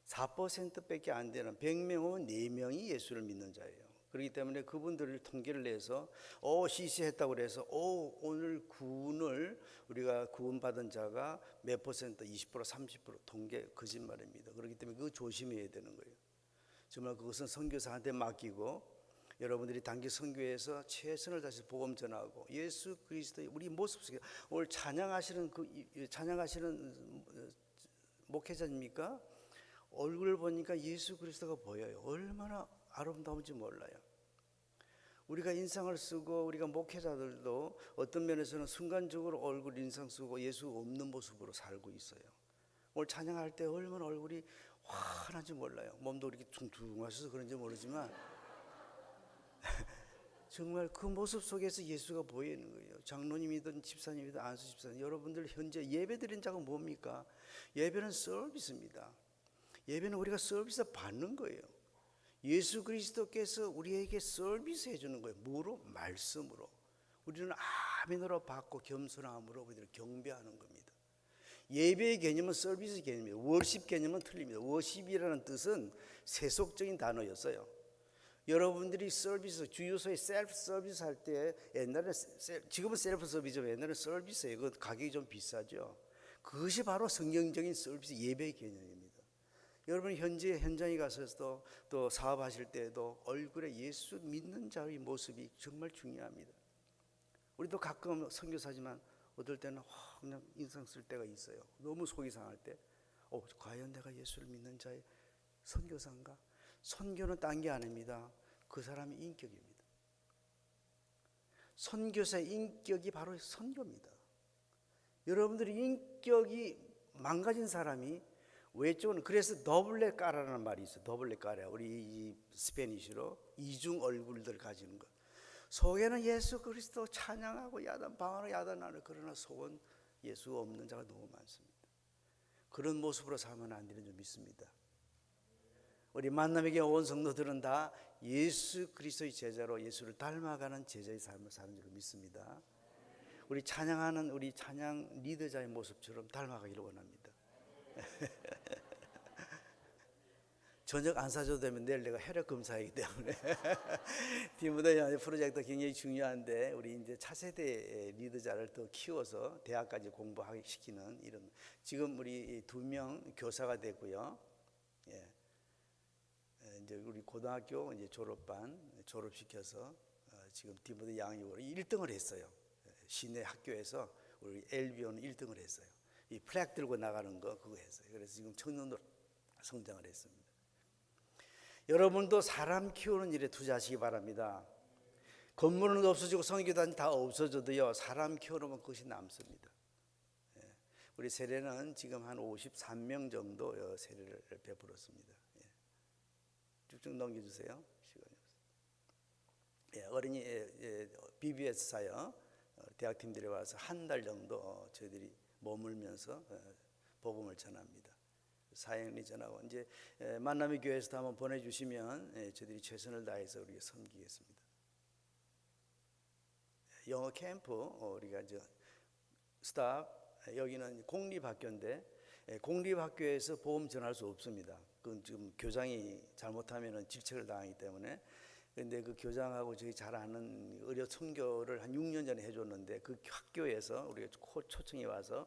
4%밖에 안 되는 100명은 4명이 예수를 믿는 자예요. 그렇기 때문에 그분들을 통계를 내서 CC했다고 그래서 오늘 구원을 우리가 구원받은 자가 몇 퍼센트 20% 30% 통계 거짓말입니다. 그렇기 때문에 그거 조심해야 되는 거예요. 정말 그것은 선교사한테 맡기고 여러분들이 단기 선교에서 최선을 다해서 복음 전하고 예수 그리스도의 우리 모습 속에 오늘 찬양하시는 목회자입니까? 얼굴을 보니까 예수 그리스도가 보여요. 얼마나 아름다운지 몰라요. 우리가 인상을 쓰고 우리가 목회자들도 어떤 면에서는 순간적으로 얼굴 인상 쓰고 예수 없는 모습으로 살고 있어요. 오늘 찬양할 때 얼마나 얼굴이 환한지 몰라요. 몸도 이렇게 퉁퉁하셔서 그런지 모르지만 정말 그 모습 속에서 예수가 보이는 거예요. 장로님이든 집사님이든 안수 집사님, 여러분들 현재 예배드린 자가 뭡니까? 예배는 서비스입니다. 예배는 우리가 서비스 받는 거예요. 예수 그리스도께서 우리에게 서비스 해주는 거예요. 뭐로? 말씀으로. 우리는 아멘으로 받고 겸손함으로 그들을 경배하는 겁니다. 예배의 개념은 서비스 개념이에요. 워십 개념은 틀립니다. 워십이라는 뜻은 세속적인 단어였어요. 여러분들이 서비스, 주유소에 셀프 서비스 할 때 옛날에 지금은 셀프 서비스죠. 옛날에 서비스예요. 그 가격이 좀 비싸죠. 그것이 바로 성경적인 서비스 예배의 개념입니다. 여러분 현재 현장에 가서도 또 사업하실 때도 얼굴에 예수 믿는 자의 모습이 정말 중요합니다. 우리도 가끔 선교사지만 어떨 때는 그냥 인상 쓸 때가 있어요. 너무 속이 상할 때 과연 내가 예수를 믿는 자의 선교사인가? 선교는 딴 게 아닙니다. 그 사람의 인격입니다. 선교사의 인격이 바로 선교입니다. 여러분들이 인격이 망가진 사람이 외적으로는 그래서 더블레 까라라는 말이 있어요. 더블레 까라. 우리 이 스페니쉬로 이중 얼굴들 가지는 것. 속에는 예수 그리스도 찬양하고 방언을 야단하는 그러나 속은 예수 없는 자가 너무 많습니다. 그런 모습으로 살면 안 되는 줄 믿습니다. 우리 만남에게 온 성도들은 다 예수 그리스도의 제자로 예수를 닮아가는 제자의 삶을 사는 줄 믿습니다. 우리 찬양하는 우리 찬양 리더자의 모습처럼 닮아가기를 원합니다. 저녁 안 사줘도 되면 내일 내가 혈액 검사하기 때문에 디모데 프로젝트 굉장히 중요한데 우리 이제 차세대 리더자를 더 키워서 대학까지 공부하게 시키는 이런 지금 우리 2명 교사가 됐고요. 예. 이제 우리 고등학교 이제 졸업시켜서 지금 디모데 양육으로 1등을 했어요. 시내 학교에서 우리 LBO는 1등을 했어요. 이 플렉 들고 나가는 거 그거 했어요. 그래서 지금 청년으로 성장을 했습니다. 여러분도 사람 키우는 일에 투자하시기 바랍니다. 건물은 없어지고 성교단이 다 없어져도요 사람 키우는 그것이 남습니다. 우리 세례는 지금 한 53명 정도 세례를 베풀었습니다. 쭉쭉 넘겨주세요. 시간이 없어요. 어린이 BBS 사역 대학팀들이 와서 한 달 정도 저희들이 머물면서 복음을 전합니다. 사역리 전하고 이제 만남의 교회에서도 한번 보내주시면 저희들이 최선을 다해서 우리가 섬기겠습니다. 영어 캠프 우리가 스탑 여기는 공립학교인데 공립학교에서 보험 전할 수 없습니다. 그건 지금 교장이 잘못하면 질책을 당하기 때문에. 그런데 그 교장하고 저희 잘 아는 의료 선교를 한 6년 전에 해줬는데 그 학교에서 우리가 초청이 와서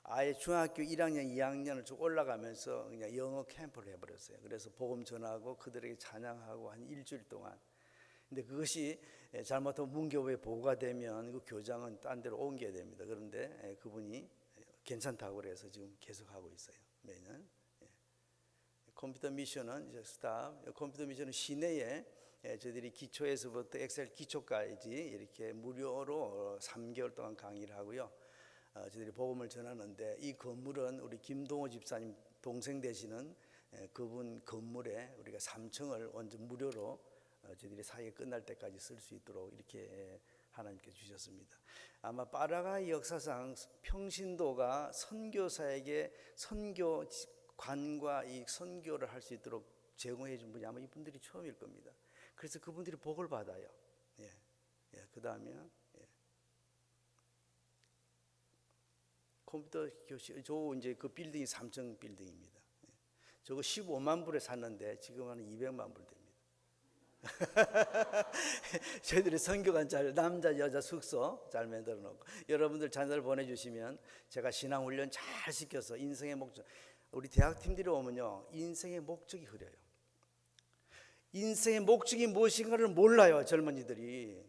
아예 중학교 1학년, 2학년을 쭉 올라가면서 그냥 영어 캠프를 해버렸어요. 그래서 복음 전하고 그들에게 찬양하고 한 일주일 동안. 근데 그것이 잘못하면 문교부에 보고가 되면 그 교장은 딴 데로 옮겨야 됩니다. 그런데 그분이 괜찮다고 그래서 지금 계속하고 있어요. 매년. 컴퓨터 미션은 이제 스탑. 컴퓨터 미션은 시내에 저희들이 기초에서부터 엑셀 기초까지 이렇게 무료로 3개월 동안 강의를 하고요. 저희들이 복음을 전하는데 이 건물은 우리 김동호 집사님 동생 되시는 그분 건물에 우리가 3층을 완전 무료로 저희들이 사역이 끝날 때까지 쓸 수 있도록 이렇게 하나님께 주셨습니다. 아마 파라과이 역사상 평신도가 선교사에게 선교관과 이 선교를 할 수 있도록 제공해 준 분이 아마 이분들이 처음일 겁니다. 그래서 그분들이 복을 받아요. 그 다음에 컴퓨터 교실, 이제 그 빌딩이 3층 빌딩입니다. 저거 15만 불에 샀는데 지금 한 200만 불 됩니다. 저희들이 선교관 남자 여자 숙소 잘 만들어 놓고 여러분들 자녀들 보내주시면 제가 신앙훈련 잘 시켜서 인생의 목적, 우리 대학팀들이 오면요 인생의 목적이 흐려요. 인생의 목적이 무엇인가를 몰라요. 젊은이들이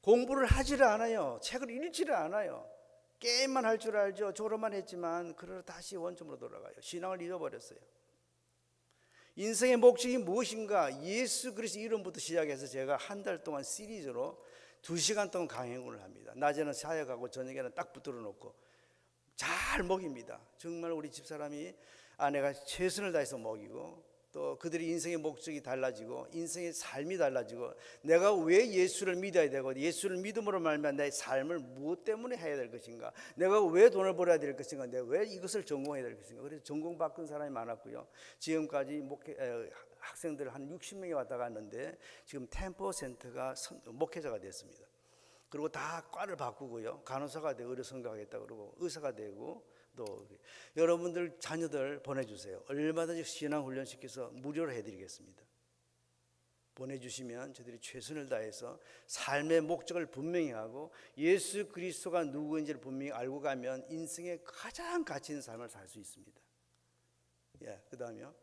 공부를 하지를 않아요. 책을 읽지를 않아요. 게임만 할 줄 알죠. 졸업만 했지만 그러다 다시 원점으로 돌아가요. 신앙을 잊어버렸어요. 인생의 목적이 무엇인가? 예수 그리스도 이름부터 시작해서 제가 한 달 동안 시리즈로 2시간 동안 강행을 합니다. 낮에는 사역하고 저녁에는 딱 붙들어 놓고 잘 먹입니다. 정말 우리 집사람이 아내가 최선을 다해서 먹이고 또 그들의 인생의 목적이 달라지고 인생의 삶이 달라지고 내가 왜 예수를 믿어야 되고 예수를 믿음으로 말미암아 내 삶을 무엇 때문에 해야 될 것인가, 내가 왜 돈을 벌어야 될 것인가, 내가 왜 이것을 전공해야 될 것인가. 그래서 전공 바꾼 사람이 많았고요. 지금까지 학생들 한 60명이 왔다 갔는데 지금 템포센터가 목회자가 됐습니다. 그리고 다 과를 바꾸고요. 간호사가 되고 의료선교하겠다 그러고 의사가 되고 또 여러분들 자녀들 보내주세요. 얼마든지 신앙훈련 시켜서 무료로 해드리겠습니다. 보내주시면 저희들이 최선을 다해서 삶의 목적을 분명히 하고 예수 그리스도가 누구인지를 분명히 알고 가면 인생의 가장 가치 있는 삶을 살 수 있습니다. 그 다음에요.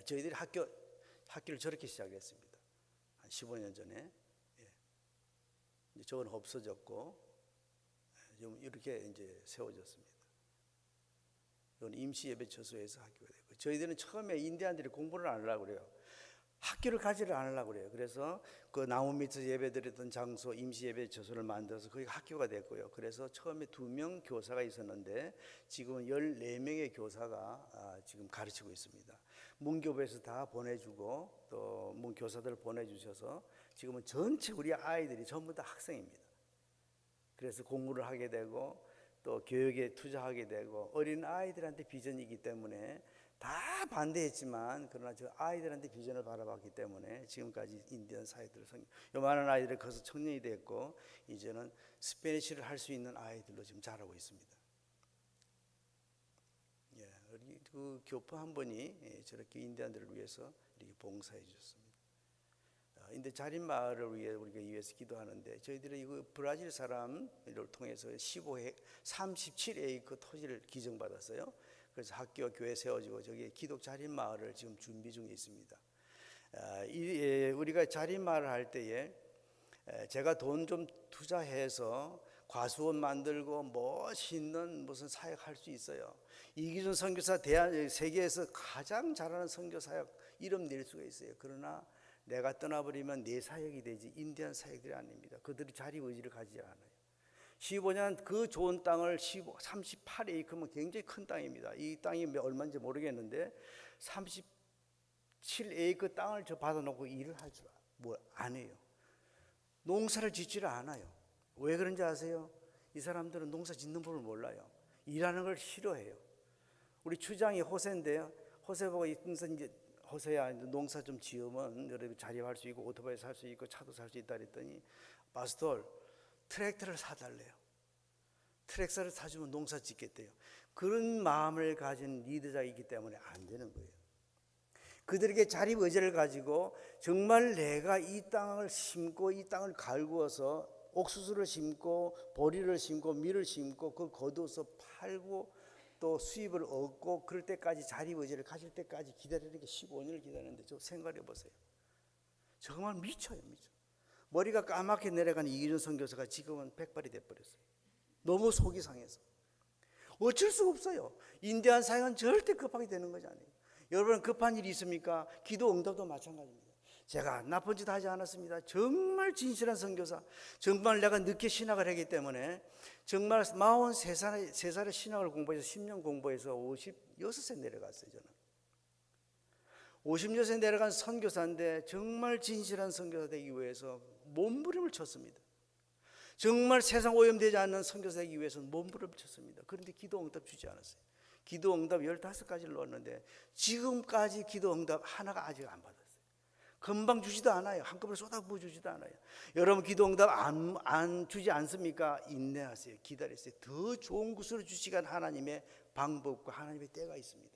저희들이 학교를 저렇게 시작했습니다. 한 15년 전에. 저건 없어졌고 좀 이렇게 이제 세워졌습니다. 이건 임시 예배 처소에서 학교가 되고, 저희들은 처음에 인디안들이 공부를 안 하려고 그래요. 학교를 가지를 않으려고 그래요. 그래서 그 나무 밑에서 예배드렸던 장소 임시 예배 처소를 만들어서 거기가 학교가 됐고요. 그래서 처음에 2명 교사가 있었는데 지금은 14명의 교사가 지금 가르치고 있습니다. 문교부에서 다 보내주고 또 문교사들 보내주셔서 지금은 전체 우리 아이들이 전부 다 학생입니다. 그래서 공부를 하게 되고 또 교육에 투자하게 되고 어린 아이들한테 비전이기 때문에 다 반대했지만 그러나 저 아이들한테 비전을 바라봤기 때문에 지금까지 인디언 사회들을 요만한 아이들이 커서 청년이 됐고 이제는 스페니쉬를 할 수 있는 아이들로 지금 자라고 있습니다. 그 교포 한 분이 저렇게 인디안들을 위해서 이렇게 봉사해 주셨습니다. 인도 자린 마을을 위해 우리가 위해서 기도하는데 저희들이 이거 브라질 사람을 통해서 37에이커 토지를 기증받았어요. 그래서 학교 교회 세워지고 저기 기독 자린 마을을 지금 준비 중에 있습니다. 우리가 자린 마을을 할 때에 제가 돈 좀 투자해서 과수원 만들고 멋있는 무슨 사역할 수 있어요. 이기준 선교사 세계에서 가장 잘하는 선교사역 이름 낼 수가 있어요. 그러나 내가 떠나버리면 내 사역이 되지 인디안 사역들이 아닙니다. 그들이 자리 의지를 가지지 않아요. 15년 그 좋은 땅을 38에이커면 굉장히 큰 땅입니다. 이 땅이 얼마인지 모르겠는데 37에이커 땅을 저 받아놓고 일을 할 줄 안 해요. 농사를 짓지를 않아요. 왜 그런지 아세요? 이 사람들은 농사 짓는 법을 몰라요. 일하는 걸 싫어해요. 우리 추장이 호세인데요. 호세 보고 이제 호세야 농사 좀 지으면 여러분 자립할 수 있고 오토바이 살 수 있고 차도 살 수 있다 그랬더니 파스톨 트랙터를 사달래요. 트랙터를 사주면 농사 짓겠대요. 그런 마음을 가진 리더자가 있기 때문에 안 되는 거예요. 그들에게 자립 의지를 가지고 정말 내가 이 땅을 심고 이 땅을 갈구어서 옥수수를 심고 보리를 심고 밀을 심고 그걸 거두어서 팔고 또 수입을 얻고 그럴 때까지 자립 의지를 가질 때까지 기다리는 게 15년을 기다리는데 저 생각해 보세요. 정말 미쳐요. 머리가 까맣게 내려간 이기준 선교사가 지금은 백발이 돼버렸어요. 너무 속이 상해서 어쩔 수가 없어요. 인디안 사역은 절대 급하게 되는 것이 아니에요. 여러분 급한 일이 있습니까? 기도 응답도 마찬가지입니다. 제가 나쁜 짓 하지 않았습니다. 정말 진실한 선교사, 정말 내가 늦게 신학을 했기 때문에 정말 43살에 신학을 공부해서 10년 공부해서 56세 내려갔어요. 저는 56세 내려간 선교사인데 정말 진실한 선교사 되기 위해서 몸부림을 쳤습니다. 정말 세상 오염되지 않는 선교사 되기 위해서는 몸부림을 쳤습니다. 그런데 기도 응답 주지 않았어요. 기도 응답 15가지를 넣었는데 지금까지 기도 응답 하나가 아직 안 받았어요. 금방 주지도 않아요. 한꺼번에 쏟아부어 주지도 않아요. 여러분 기도 응답 안 주지 않습니까? 인내하세요. 기다리세요. 더 좋은 것으로 주시간 하나님의 방법과 하나님의 때가 있습니다.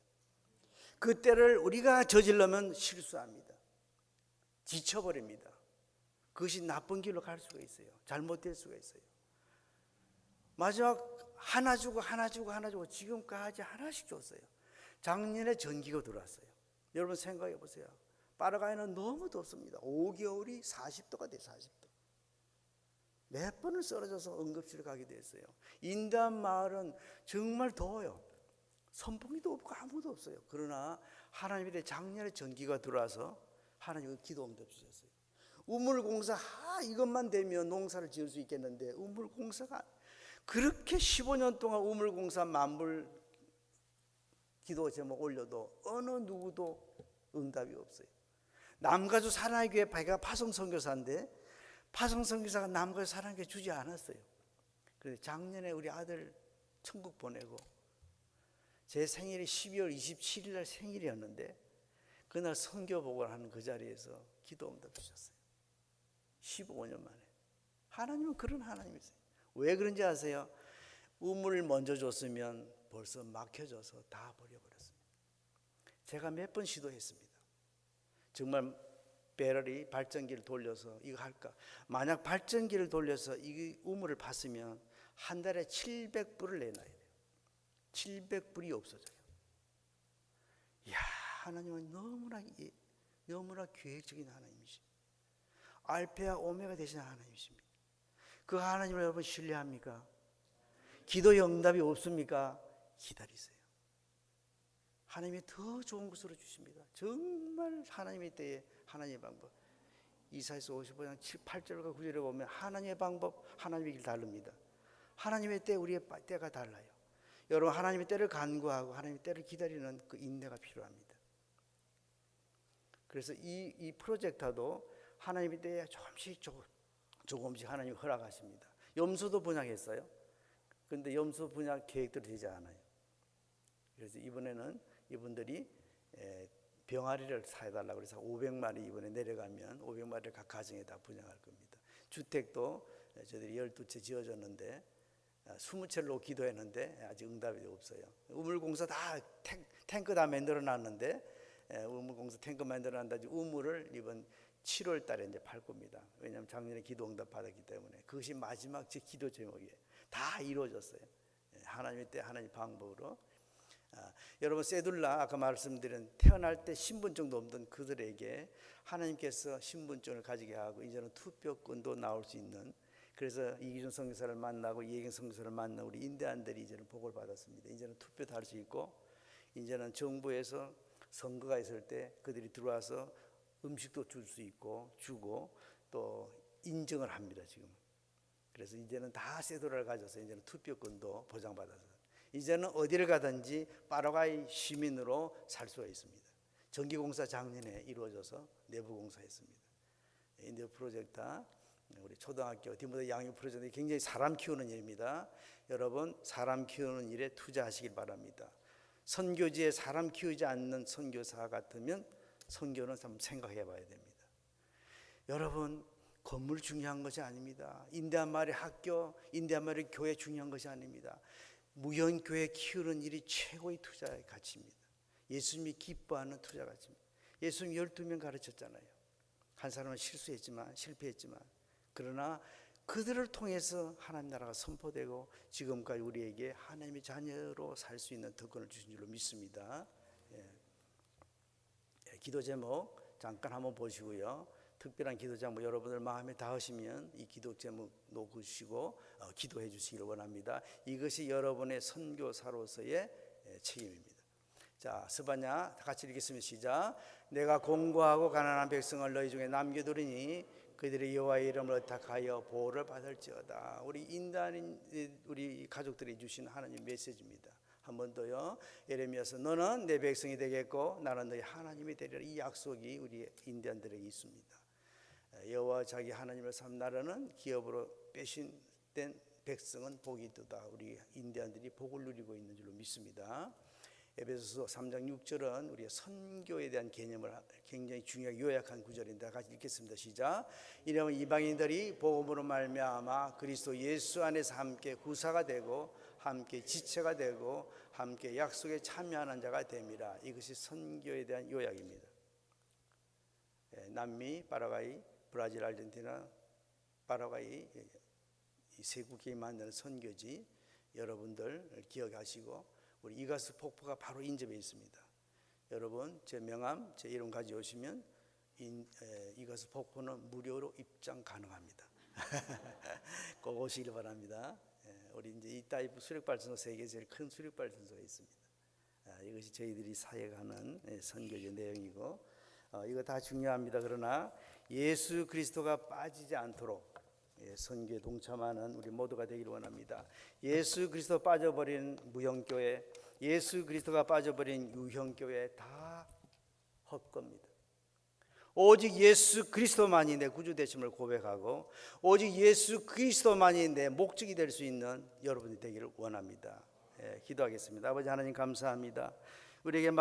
그 때를 우리가 저질러면 실수합니다. 지쳐버립니다. 그것이 나쁜 길로 갈 수가 있어요. 잘못될 수가 있어요. 마지막 하나 주고 지금까지 하나씩 줬어요. 작년에 전기가 들어왔어요. 여러분 생각해 보세요. 파라과이는 너무 덥습니다. 5개월이 40도가 돼요. 40도. 몇 번을 쓰러져서 응급실에 가기도 했어요. 인디안 마을은 정말 더워요. 선풍기도 없고 아무도 없어요. 그러나 하나님의 작년에 전기가 들어와서 하나님은 기도 응답 주셨어요. 우물공사 이것만 되면 농사를 지을 수 있겠는데 우물공사가 그렇게 15년 동안 우물공사 만불 기도 제목 올려도 어느 누구도 응답이 없어요. 남가주 사랑의 교회 파송 선교사인데 파송 선교사가 남가주 사랑의 교회 주지 않았어요. 그래서 작년에 우리 아들 천국 보내고 제 생일이 12월 27일 날 생일이었는데 그날 선교복을 하는 그 자리에서 기도 응답 주셨어요. 15년 만에. 하나님은 그런 하나님이세요. 왜 그런지 아세요? 우물을 먼저 줬으면 벌써 막혀져서 다 버려버렸습니다. 제가 몇 번 시도했습니다. 정말 배럴이 발전기를 돌려서 이거 할까? 만약 발전기를 돌려서 이 우물을 팠으면 한 달에 700불을 내놔야 돼요. 700불이 없어져요. 이야, 하나님은 너무나 계획적인 하나님이십니다. 알파와 오메가 되시는 하나님이십니다. 그 하나님을 여러분 신뢰합니까? 기도의 응답이 없습니까? 기다리세요. 하나님이 더 좋은 것으로 주십니다. 정말 하나님의 때에 하나님의 방법. 이사야서 55장 7, 8절과 9절에 보면 하나님의 방법, 하나님의 길 다릅니다. 하나님의 때, 우리의 때가 달라요. 여러분 하나님의 때를 간구하고 하나님의 때를 기다리는 그 인내가 필요합니다. 그래서 이 프로젝트도 하나님의 때에 조금씩 하나님이 허락하십니다. 염소도 분양했어요. 그런데 염소 분양 계획대로 되지 않아요. 그래서 이번에는 이분들이 병아리를 사달라고 그래서 500마리 이번에 내려가면 500마리를 각 가정에 다 분양할 겁니다. 주택도 저희들이 12채 지어줬는데 20채로 기도했는데 아직 응답이 없어요. 우물공사 다 탱크 다 만들어 놨는데 우물공사 탱크 만들어 놨다. 우물을 이번 7월 달에 이제 팔 겁니다. 왜냐하면 작년에 기도 응답 받았기 때문에. 그것이 마지막 제 기도 제목이에요. 다 이루어졌어요. 하나님의 때 하나님 방법으로. 여러분, 세둘라 아까 말씀드린 태어날 때 신분증도 없던 그들에게 하나님께서 신분증을 가지게 하고 이제는 투표권도 나올 수 있는, 그래서 이기준 선교사를 만나고 이혜경 선교사를 만나 우리 인대한들이 이제는 복을 받았습니다. 이제는 투표도 할 수 있고, 이제는 정부에서 선거가 있을 때 그들이 들어와서 음식도 줄 수 있고 주고 또 인정을 합니다 지금. 그래서 이제는 다 세도라를 가져서 이제는 투표권도 보장받아서 이제는 어디를 가든지 파라과이 시민으로 살 수가 있습니다. 전기공사 작년에 이루어져서 내부공사했습니다. 인디어 프로젝트, 우리 초등학교 디모데 양육 프로젝트 굉장히 사람 키우는 일입니다. 여러분, 사람 키우는 일에 투자하시길 바랍니다. 선교지에 사람 키우지 않는 선교사 같으면 선교는 한번 생각해 봐야 됩니다. 여러분, 건물 중요한 것이 아닙니다. 인디안 마을의 학교, 인디안 마을의 교회 중요한 것이 아닙니다. 무형교회 키우는 일이 최고의 투자의 가치입니다. 예수님이 기뻐하는 투자 가치입니다. 예수님 12명 가르쳤잖아요. 한 사람은 실수했지만 실패했지만 그러나 그들을 통해서 하나님 나라가 선포되고 지금까지 우리에게 하나님의 자녀로 살 수 있는 특권을 주신 줄로 믿습니다. 기도 제목 잠깐 한번 보시고요. 특별한 기도 제목 여러분들 마음에 닿으시면 이 기도 제목 놓으시고 기도해 주시기를 원합니다. 이것이 여러분의 선교사로서의 책임입니다. 자, 스바냐 다 같이 읽겠습니다. 시작. 내가 공고하고 가난한 백성을 너희 중에 남겨두리니 그들의 여호와의 이름을 의탁하여 보호를 받을지어다. 우리 인단인 우리 가족들이 주신 하나님 메시지입니다. 한 번 더요. 예레미야서 너는 내 백성이 되겠고 나는 너희 하나님이 되리라. 이 약속이 우리 인디안들에게 있습니다. 여호와 자기 하나님을 삼 나라는 기업으로 배신된 백성은 복이 있도다. 우리 인디안들이 복을 누리고 있는 줄로 믿습니다. 에베소서 3장 6절은 우리의 선교에 대한 개념을 굉장히 중요하게 요약한 구절인데 같이 읽겠습니다. 시작. 이러면 이방인들이 복음으로 말미암아 그리스도 예수 안에서 함께 구사가 되고 함께 지체가 되고 함께 약속에 참여하는 자가 됩니다. 이것이 선교에 대한 요약입니다. 남미, 파라과이, 브라질, 아르헨티나, 파라과이 이 세 국이 만드는 선교지 여러분들 기억하시고 우리 이가수 폭포가 바로 인접해 있습니다. 여러분 제 명함, 제 이름 가져오시면 이가수 폭포는 무료로 입장 가능합니다. 꼭 오시길 바랍니다. 우리 이제 이 타입 수력발전소 세계 제일 큰 수력발전소가 있습니다. 이것이 저희들이 사역하는 선교의 내용이고 이거 다 중요합니다. 그러나 예수 그리스도가 빠지지 않도록 선교에 동참하는 우리 모두가 되기를 원합니다. 예수 그리스도 빠져버린 무형교회, 예수 그리스도가 빠져버린 유형교회 다 헛겁니다. 오직 예수 그리스도만이 내 구주 되심을 고백하고 오직 예수 그리스도만이 내 목적이 될 수 있는 여러분이 되기를 원합니다. 기도하겠습니다. 아버지 하나님 감사합니다. 우리에게